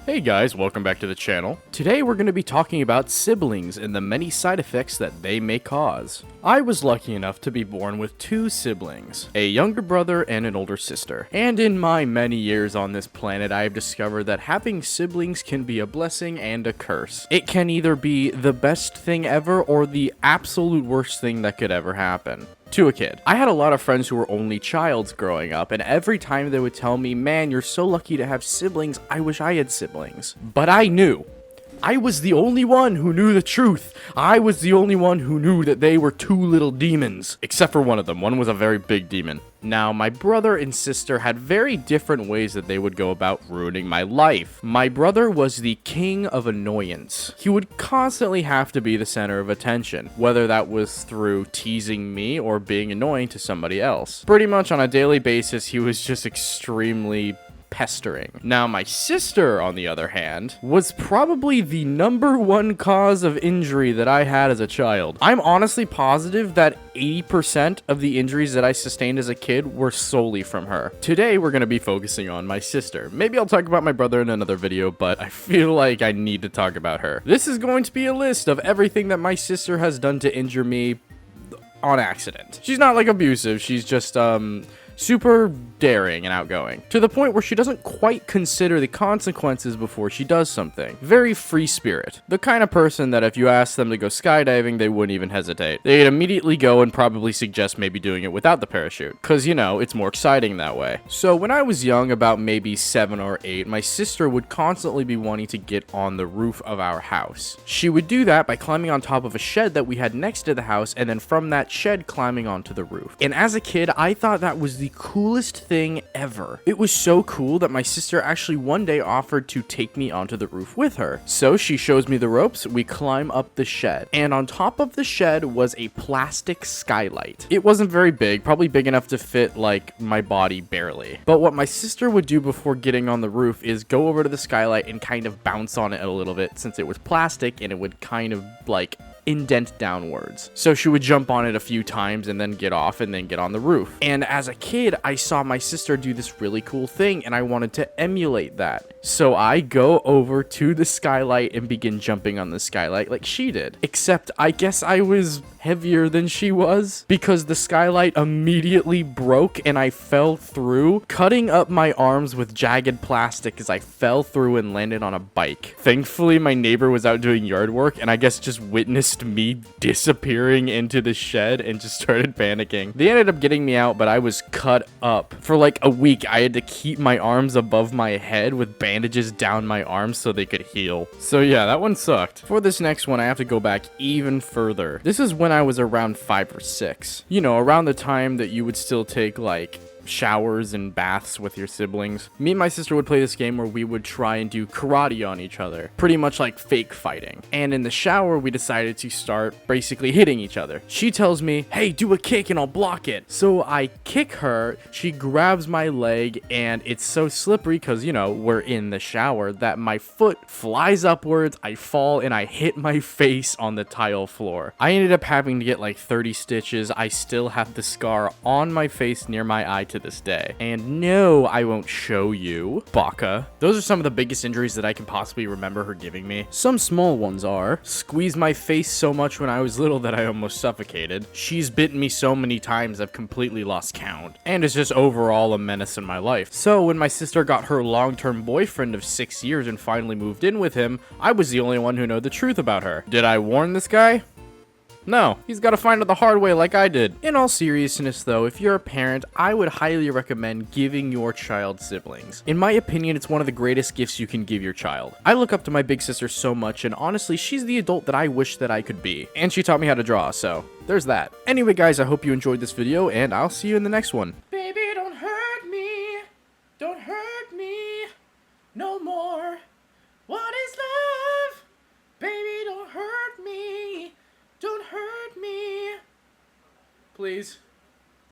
Hey guys, welcome back to the channel. Today we're going to be talking about siblings and the many side effects that they may cause. I was lucky enough to be born with two siblings, a younger brother and an older sister. And in my many years on this planet, I have discovered that having siblings can be a blessing and a curse. It can either be the best thing ever or the absolute worst thing that could ever happen to a kid. I had a lot of friends who were only childs growing up, and every time they would tell me, man, you're so lucky to have siblings, I wish I had siblings. But I knew. I was the only one who knew the truth. I was the only one who knew that they were two little demons. Except for one of them. One was a very big demon. Now, my brother and sister had very different ways that they would go about ruining my life. My brother was the king of annoyance. He would constantly have to be the center of attention, whether that was through teasing me or being annoying to somebody else. Pretty much on a daily basis, he was just extremely pestering. Now, my sister, on the other hand, was probably the #1 cause of injury that I had as a child. I'm honestly positive that 80% of the injuries that I sustained as a kid were solely from her. Today, we're going to be focusing on my sister. Maybe I'll talk about my brother in another video, but I feel like I need to talk about her. This is going to be a list of everything that my sister has done to injure me on accident. She's not like abusive, she's just super daring and outgoing, to the point where she doesn't quite consider the consequences before she does something. Very free spirit. The kind of person that if you ask them to go skydiving, they wouldn't even hesitate. They'd immediately go and probably suggest maybe doing it without the parachute, because, you know, it's more exciting that way. So when I was young, about maybe 7 or 8, my sister would constantly be wanting to get on the roof of our house. She would do that by climbing on top of a shed that we had next to the house, and then from that shed climbing onto the roof. And as a kid, I thought that was the coolest thing ever. It was so cool that my sister actually one day offered to take me onto the roof with her. So she shows me the ropes, we climb up the shed, and on top of the shed was a plastic skylight. It wasn't very big, probably big enough to fit like my body barely. But what my sister would do before getting on the roof is go over to the skylight and kind of bounce on it a little bit, since it was plastic and it would kind of like indent downwards. So she would jump on it a few times and then get off and then get on the roof. And as a kid, I saw my sister do this really cool thing and I wanted to emulate that. So I go over to the skylight and begin jumping on the skylight like she did. Except I guess I was heavier than she was, because the skylight immediately broke and I fell through, cutting up my arms with jagged plastic as I fell through and landed on a bike. Thankfully, my neighbor was out doing yard work and I guess just witnessed me disappearing into the shed and just started panicking. They ended up getting me out, but I was cut up. For like a week, I had to keep my arms above my head with bandages down my arms so they could heal. So yeah, that one sucked. For this next one, I have to go back even further. This is when I was around 5 or 6. You know, around the time that you would still take like showers and baths with your siblings. Me and my sister would play this game where we would try and do karate on each other, pretty much like fake fighting. And in the shower, we decided to start basically hitting each other. She tells me, hey, do a kick and I'll block it. So I kick her, she grabs my leg, and it's so slippery because, you know, we're in the shower, that my foot flies upwards, I fall, and I hit my face on the tile floor. I ended up having to get like 30 stitches. I still have the scar on my face near my eye to this day. And no, I won't show you, Baka. Those are some of the biggest injuries that I can possibly remember her giving me. Some small ones are, squeezed my face so much when I was little that I almost suffocated. She's bitten me so many times I've completely lost count. And it's just overall a menace in my life. So when my sister got her long-term boyfriend of 6 years and finally moved in with him, I was the only one who knew the truth about her. Did I warn this guy? No, he's got to find it the hard way like I did. In all seriousness though, if you're a parent, I would highly recommend giving your child siblings. In my opinion, it's one of the greatest gifts you can give your child. I look up to my big sister so much, and honestly, she's the adult that I wish that I could be. And she taught me how to draw, so there's that. Anyway guys, I hope you enjoyed this video, and I'll see you in the next one. Baby, don't hurt me. Don't hurt me no more. What is love? Baby, don't hurt me. Don't hurt me. Please.